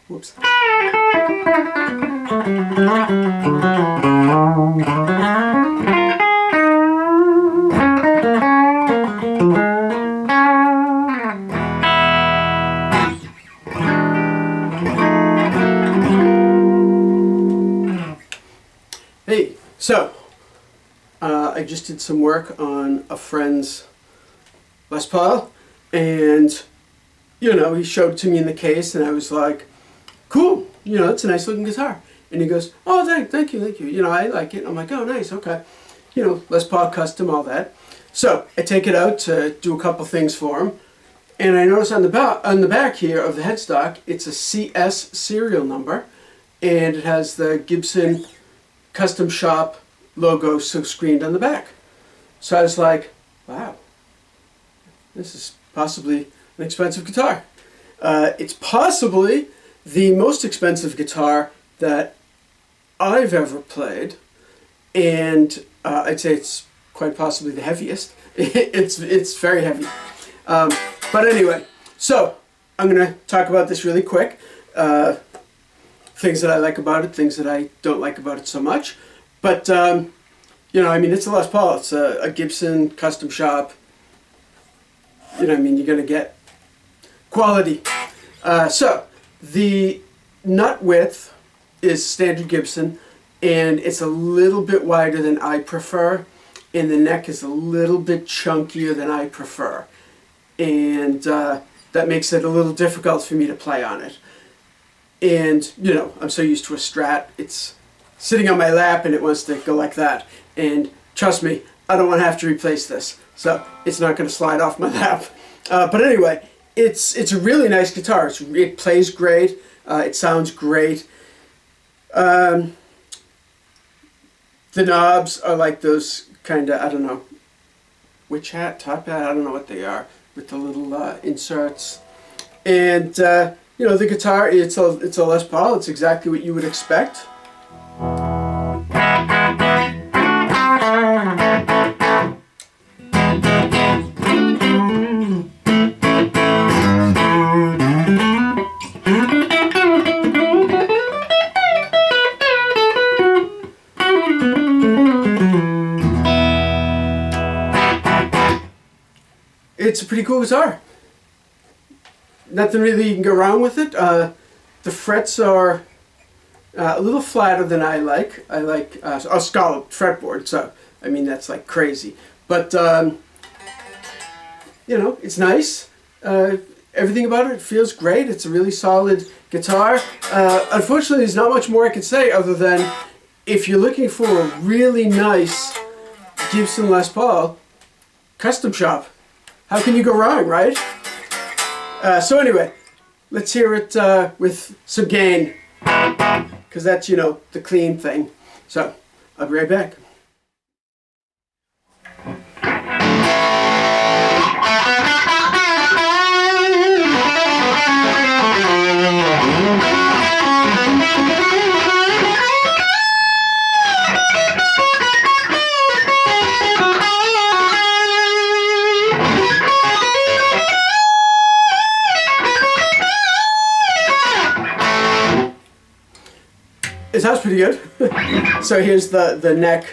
Whoops. Hey, so I just did some work on a friend's Les Paul, and he showed it to me in the case, and I was like, cool, it's a nice looking guitar. And he goes, oh, thank you, I like it. I'm like, oh, nice, okay. Les Paul custom, all that. So I take it out to do a couple things for him, and I notice on the back here of the headstock, it's a CS serial number, and it has the Gibson custom shop logo silk-screened on the back. So I was like, wow, this is possibly an expensive guitar. It's possibly the most expensive guitar that I've ever played, and I'd say it's quite possibly the heaviest. It's very heavy. But anyway, so I'm going to talk about this really quick. Things that I like about it, things that I don't like about it so much. But, it's a Les Paul. It's a Gibson custom shop. You're going to get quality. So, the nut width is standard Gibson, and it's a little bit wider than I prefer, and the neck is a little bit chunkier than I prefer. And that makes it a little difficult for me to play on it. And, I'm so used to a Strat, it's sitting on my lap and it wants to go like that. And trust me, I don't want to have to replace this. So it's not going to slide off my lap. But anyway, it's a really nice guitar. It plays great. It sounds great. The knobs are like those kind of, I don't know, witch hat, top hat, I don't know what they are, with the little inserts. And, the guitar, it's a Les Paul. It's exactly what you would expect. It's a pretty cool guitar. Nothing really you can go wrong with it. The frets are a little flatter than I like. I like a scalloped fretboard, so that's like crazy. But it's nice. Everything about it feels great. It's a really solid guitar. Unfortunately, there's not much more I can say other than if you're looking for a really nice Gibson Les Paul custom shop, how can you go wrong, right? So anyway, let's hear it with some gain, because that's, the clean thing. So, I'll be right back. It sounds pretty good. So here's the neck.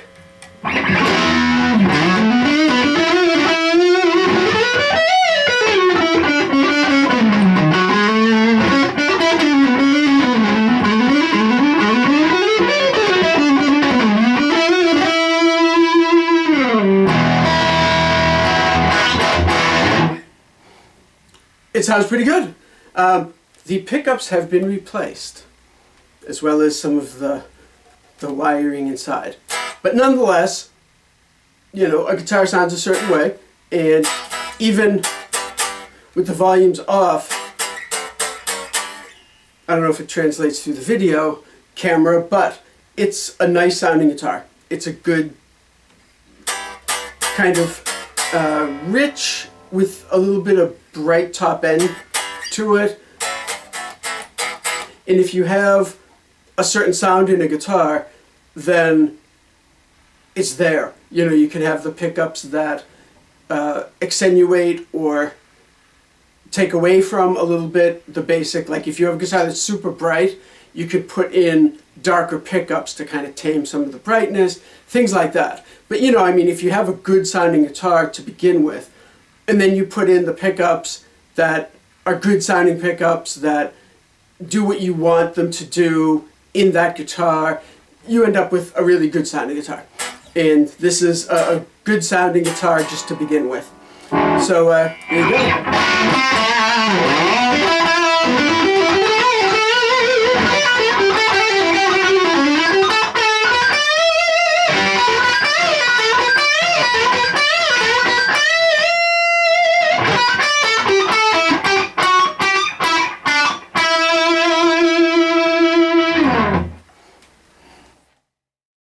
It sounds pretty good. The pickups have been replaced, as well as some of the wiring inside. But nonetheless, a guitar sounds a certain way, and even with the volumes off, I don't know if it translates through the video camera, but it's a nice sounding guitar. It's a good kind of rich with a little bit of bright top end to it. And if you have a certain sound in a guitar, then it's there. You can have the pickups that accentuate or take away from a little bit the basic. Like if you have a guitar that's super bright, you could put in darker pickups to kind of tame some of the brightness, things like that. But you know, I mean, if you have a good sounding guitar to begin with, and then you put in the pickups that are good sounding pickups that do what you want them to do in that guitar, you end up with a really good sounding guitar. And this is a good sounding guitar just to begin with. So here you go.